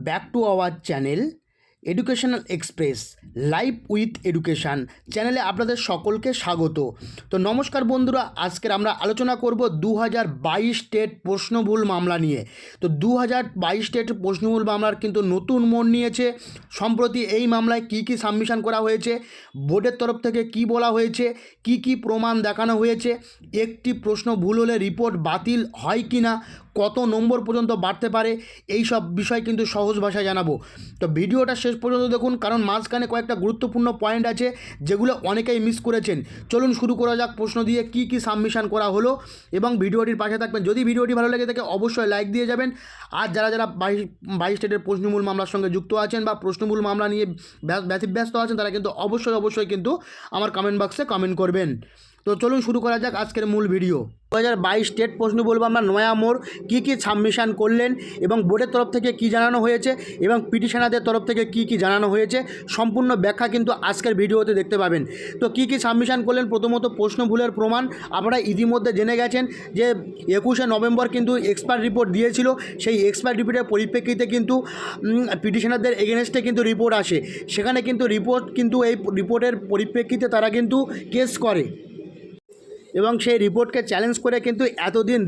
Back to our channel educational express live with education চ্যানেলে আপনাদের সকলকে স্বাগত। তো নমস্কার বন্ধুরা, আজকের আমরা আলোচনা করব 2022 টেট প্রশ্নভুল মামলা নিয়ে। তো 2022 টেট প্রশ্নভুল মামলার কিন্তু নতুন মোড় নিয়েছে। সম্প্রতি এই মামলায় কি কি সাবমিশন করা হয়েছে, বোর্ডের তরফ থেকে কি বলা হয়েছে, কি প্রমাণ দেখানো হয়েছে, একটি প্রশ্ন ভুল হলে রিপোর্ট বাতিল হয় কি না, কত নম্বর পর্যন্ত বাড়তে পারে, এই সব বিষয় কিন্তু সহজ ভাষায় জানাবো। তো ভিডিওটা শেষ পর্যন্ত দেখুন, কারণ মাঝখানে কয়েকটা গুরুত্বপূর্ণ পয়েন্ট আছে যেগুলো অনেকেই মিস করেছেন। চলুন শুরু করা যাক প্রশ্ন দিয়ে কি সাবমিশন করা হলো, এবং ভিডিওটির পাশে থাকবেন। যদি ভিডিওটি ভালো লেগে থাকে অবশ্যই লাইক দিয়ে যাবেন। আর যারা 22 টেটের প্রশ্নমূল মামলার সঙ্গে যুক্ত আছেন বা প্রশ্নমূল মামলা নিয়ে ব্যতিব্যস্ত আছেন, তারা কিন্তু অবশ্যই কিন্তু আমার কমেন্ট বক্সে কমেন্ট করবেন। তো চলুন শুরু করা যাক আজকের মূল ভিডিও। 2022 টেট প্রশ্ন বলবো আমরা নয়া মোড় কী সাবমিশন করলেন, এবং বোর্ডের তরফ থেকে কি জানানো হয়েছে, এবং পিটিশনারদের তরফ থেকে কি জানানো হয়েছে, সম্পূর্ণ ব্যাখ্যা কিন্তু আজকের ভিডিওতে দেখতে পাবেন। তো কি সাবমিশন করলেন, প্রথমত প্রশ্ন ভুলের প্রমাণ আপনারা ইতিমধ্যে জেনে গেছেন যে 21শে নভেম্বর কিন্তু এক্সপার্ট রিপোর্ট দিয়েছিল। সেই এক্সপার্ট রিপোর্টের পরিপ্রেক্ষিতে কিন্তু পিটিশনারদের এগেনস্টে কিন্তু রিপোর্ট আসে। সেখানে কিন্তু এই রিপোর্টের পরিপ্রেক্ষিতে তারা কিন্তু কেস করে, এবং সেই রিপোর্টকে চ্যালেঞ্জ করে কিন্তু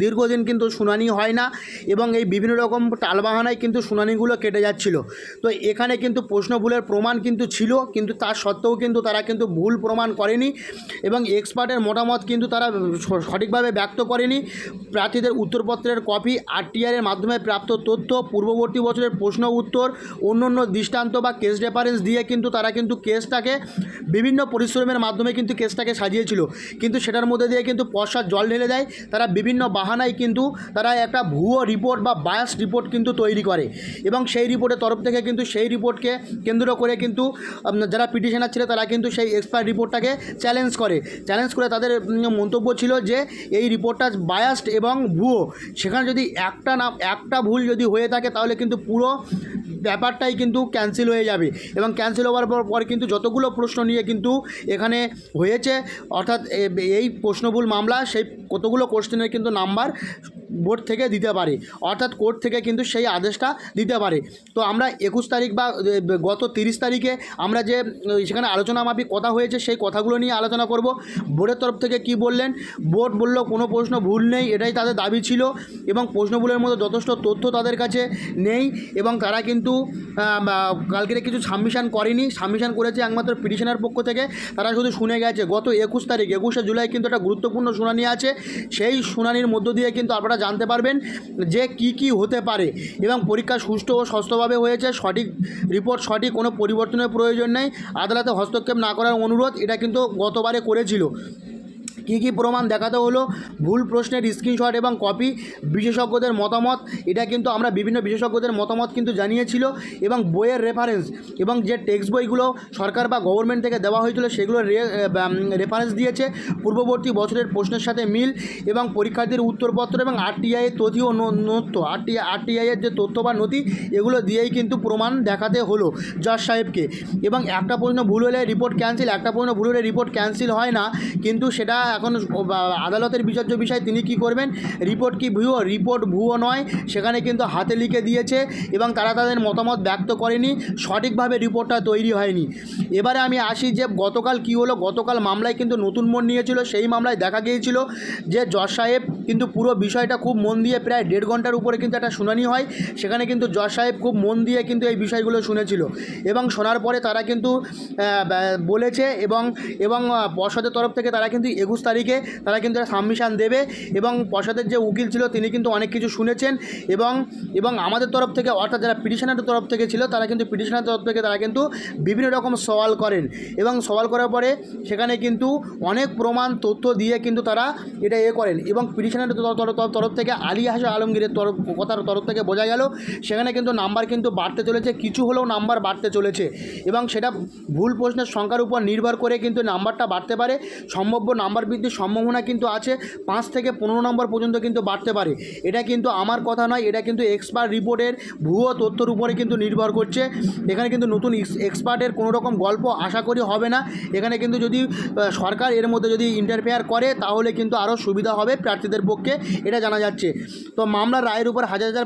দীর্ঘদিন কিন্তু শুনানি হয় না, এবং এই বিভিন্ন রকম টালবাহানায় কিন্তু শুনানিগুলো কেটে যাচ্ছিল। তো এখানে কিন্তু প্রশ্ন ভুলের প্রমাণ কিন্তু ছিল, কিন্তু তার সত্ত্বেও কিন্তু তারা কিন্তু ভুল প্রমাণ করেনি, এবং এক্সপার্টের মতামত কিন্তু তারা সঠিকভাবে ব্যক্ত করেনি। প্রার্থীদের উত্তরপত্রের কপি, আরটিআইয়ের মাধ্যমে প্রাপ্ত তথ্য, পূর্ববর্তী বছরের প্রশ্ন উত্তর, অন্য দৃষ্টান্ত বা কেস রেফারেন্স দিয়ে কিন্তু তারা কিন্তু কেসটাকে বিভিন্ন পরিশ্রমের মাধ্যমে কিন্তু কেসটাকে সাজিয়েছিল, কিন্তু সেটার মধ্যে কিন্তু পয়সার জল ঢেলে দেয়। তারা বিভিন্ন বাহানায় কিন্তু তারা একটা ভুয়ো রিপোর্ট বা বায়াস রিপোর্ট কিন্তু তৈরি করে, এবং সেই রিপোর্টের তরফ থেকে কিন্তু সেই রিপোর্টকে কেন্দ্র করে কিন্তু যারা পিটিশনার ছিল তারা কিন্তু সেই এক্সপায়ার রিপোর্টটাকে চ্যালেঞ্জ করে তাদের মন্তব্য ছিল যে এই রিপোর্টটা বায়াসড এবং ভুয়ো। সেখানে যদি একটা ভুল যদি হয়ে থাকে তাহলে কিন্তু পুরো ব্যাপারটাই কিন্তু ক্যান্সেল হয়ে যাবে, এবং ক্যান্সেল হওয়ার পর কিন্তু যতগুলো প্রশ্ন নিয়ে কিন্তু এখানে হয়েছে, অর্থাৎ এই প্রশ্নভুল মামলা, সেই কতগুলো কোশ্চেনের কিন্তু নাম্বার বোর্ড থেকে দিতে পারে, অর্থাৎ কোর্ট থেকে কিন্তু সেই আদেশটা দিতে পারে। তো আমরা 21 তারিখ বা গত 30 তারিখে আমরা যে সেখানে আলোচনা মাফিক কথা হয়েছে সেই কথাগুলো নিয়ে আলোচনা করব। বোর্ডের তরফ থেকে কি বললেন, বোর্ড বলল কোনো প্রশ্ন ভুল নেই, এটাই তাদের দাবি ছিল, এবং প্রশ্ন ভুলের মধ্যে যথেষ্ট তথ্য তাদের কাছে নেই, এবং তারা কিন্তু কালকের কিছু সাবমিশন করেনি, সাবমিশন করেছে একমাত্র পিটিশনার পক্ষ থেকে। তারা শুধু শুনে গেছে। গত 21শে জুলাই কিন্তু একটা গুরুত্বপূর্ণ শুনানি আছে, সেই শুনানির মধ্য দিয়ে কিন্তু আপনারা জানতে পারবেন যে কি হতে পারে, এবং পরীক্ষা সুষ্ঠু ও স্বস্থভাবে হয়েছে, সঠিক রিপোর্ট সঠিক, কোনো পরিবর্তনের প্রয়োজন নেই, আদালতে হস্তক্ষেপ না করার অনুরোধ, এটা কিন্তু গতবারে করেছিল। কি প্রমাণ দেখাতে হলো, ভুল প্রশ্নের স্ক্রিনশট এবং কপি, বিশেষজ্ঞদের মতামত, এটা কিন্তু আমরা বিভিন্ন বিশেষজ্ঞদের মতামত কিন্তু জানিয়েছিল, এবং বইয়ের রেফারেন্স, এবং যে টেক্সট বইগুলো সরকার বা গভর্নমেন্ট থেকে দেওয়া হয়েছিল সেগুলোর রেফারেন্স দিয়েছে, পূর্ববর্তী বছরের প্রশ্নের সাথে মিল, এবং পরীক্ষার্থীর উত্তরপত্র এবং আরটিআইয়ের তথ্য ও নথ্য, আরটিআইয়ের যে তথ্য বা নথি, এগুলো দিয়েই কিন্তু প্রমাণ দেখাতে হলো জজ সাহেবকে। এবং একটা প্রশ্ন ভুল হলে রিপোর্ট ক্যান্সেল, একটা প্রশ্ন ভুল হলে রিপোর্ট ক্যান্সেল হয় না, কিন্তু সেটা এখন আদালতের বিচার্য বিষয়, তিনি কি করবেন। রিপোর্ট কি ভুয়ো, রিপোর্ট ভুয়ো নয়, সেখানে কিন্তু হাতে লিখে দিয়েছে, এবং তারা তাদের মতামত ব্যক্ত করেনি, সঠিকভাবে রিপোর্টটা তৈরি হয়নি। এবারে আমি আসি যে গতকাল কি হলো। গতকাল মামলায় কিন্তু নতুন মোড় নিয়েছিল। সেই মামলায় দেখা গিয়েছিল যে জজ সাহেব কিন্তু পুরো বিষয়টা খুব মন দিয়ে, প্রায় 1.5 ঘন্টার উপরে কিন্তু একটা শুনানি হয়। সেখানে কিন্তু জজ সাহেব খুব মন দিয়ে কিন্তু এই বিষয়গুলো শুনেছিল, এবং শোনার পরে তারা কিন্তু বলেছে, এবং পর্ষদের তরফ থেকে তারা কিন্তু 21 তারিখে তারা কিন্তু সাবমিশন দেবে, এবং পর্ষদের যে উকিল ছিল তিনি কিন্তু অনেক কিছু শুনেছেন, এবং আমাদের তরফ থেকে, অর্থাৎ যারা পিটিশনারের তরফ থেকে ছিল তারা কিন্তু পিটিশনারের তরফ থেকে তারা কিন্তু বিভিন্ন রকম সওয়াল করেন, এবং সওয়াল করার পরে সেখানে কিন্তু অনেক প্রমাণ তথ্য দিয়ে কিন্তু তারা এটা করেন, এবং পিটিশনারের তরফ থেকে আলী হাসান আলমগীরের তরফ থেকে বোঝা গেল সেখানে কিন্তু নাম্বার কিন্তু বাড়তে চলেছে, কিছু হলেও নাম্বার বাড়তে চলেছে, এবং সেটা ভুল প্রশ্নের সংখ্যার উপর নির্ভর করে কিন্তু নাম্বারটা বাড়তে পারে। সম্ভাব্য নাম্বার বৃদ্ধির সম্ভাবনা কিন্তু আছে, 5 থেকে 15 নম্বর পর্যন্ত কিন্তু বাড়তে পারে। এটা কিন্তু আমার কথা নয়, এটা কিন্তু এক্সপার্ট রিপোর্টের ভুয়ো তথ্যের উপরে কিন্তু নির্ভর করছে। এখানে কিন্তু নতুন এক্সপার্টের কোনো রকম গল্প আশা করি হবে না। এখানে কিন্তু যদি সরকার এর মধ্যে যদি ইন্টারফেয়ার করে তাহলে কিন্তু আরও সুবিধা হবে প্রার্থীদের পক্ষে, এটা জানা যাচ্ছে। তো মামলার রায়ের উপর হাজার হাজার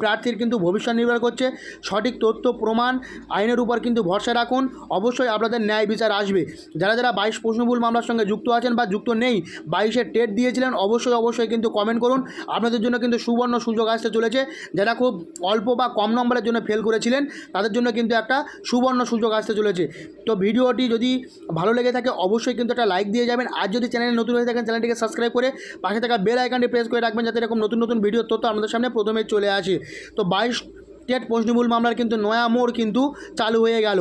প্রার্থীর কিন্তু ভবিষ্যৎ নির্ভর করছে। সঠিক তথ্য প্রমাণ আইনের উপর কিন্তু ভরসা রাখুন, অবশ্যই আপনাদের ন্যায় বিচার আসবে। যারা যারা 22 প্রশ্নভুল মামলার সঙ্গে যুক্ত আছেন বা যুক্ত নেই, 22-এর টেট দিয়েছিলেন, অবশ্যই কিন্তু কমেন্ট করুন। আপনাদের জন্য কিন্তু সুবর্ণ সুযোগ আসতে চলেছে। যারা খুব অল্প বা কম নম্বরের জন্য ফেল করেছিলেন তাদের জন্য কিন্তু একটা সুবর্ণ সুযোগ আসতে চলেছে। তো ভিডিওটি যদি ভালো লেগে থাকে অবশ্যই কিন্তু একটা লাইক দিয়ে যাবেন। আর যদি চ্যানেলে নতুন হয়ে থাকেন চ্যানেলটিকে সাবস্ক্রাইব করে পাশে থাকা বেল আইকনটি প্রেস করে রাখবেন, যাতে এরকম নতুন নতুন ভিডিওর তথ্য আমাদের সামনে প্রথমে চলে আসে। তো 22 টেট প্রশ্নমূল মামলার কিন্তু নয়া মোড় কিন্তু চালু হয়ে গেল।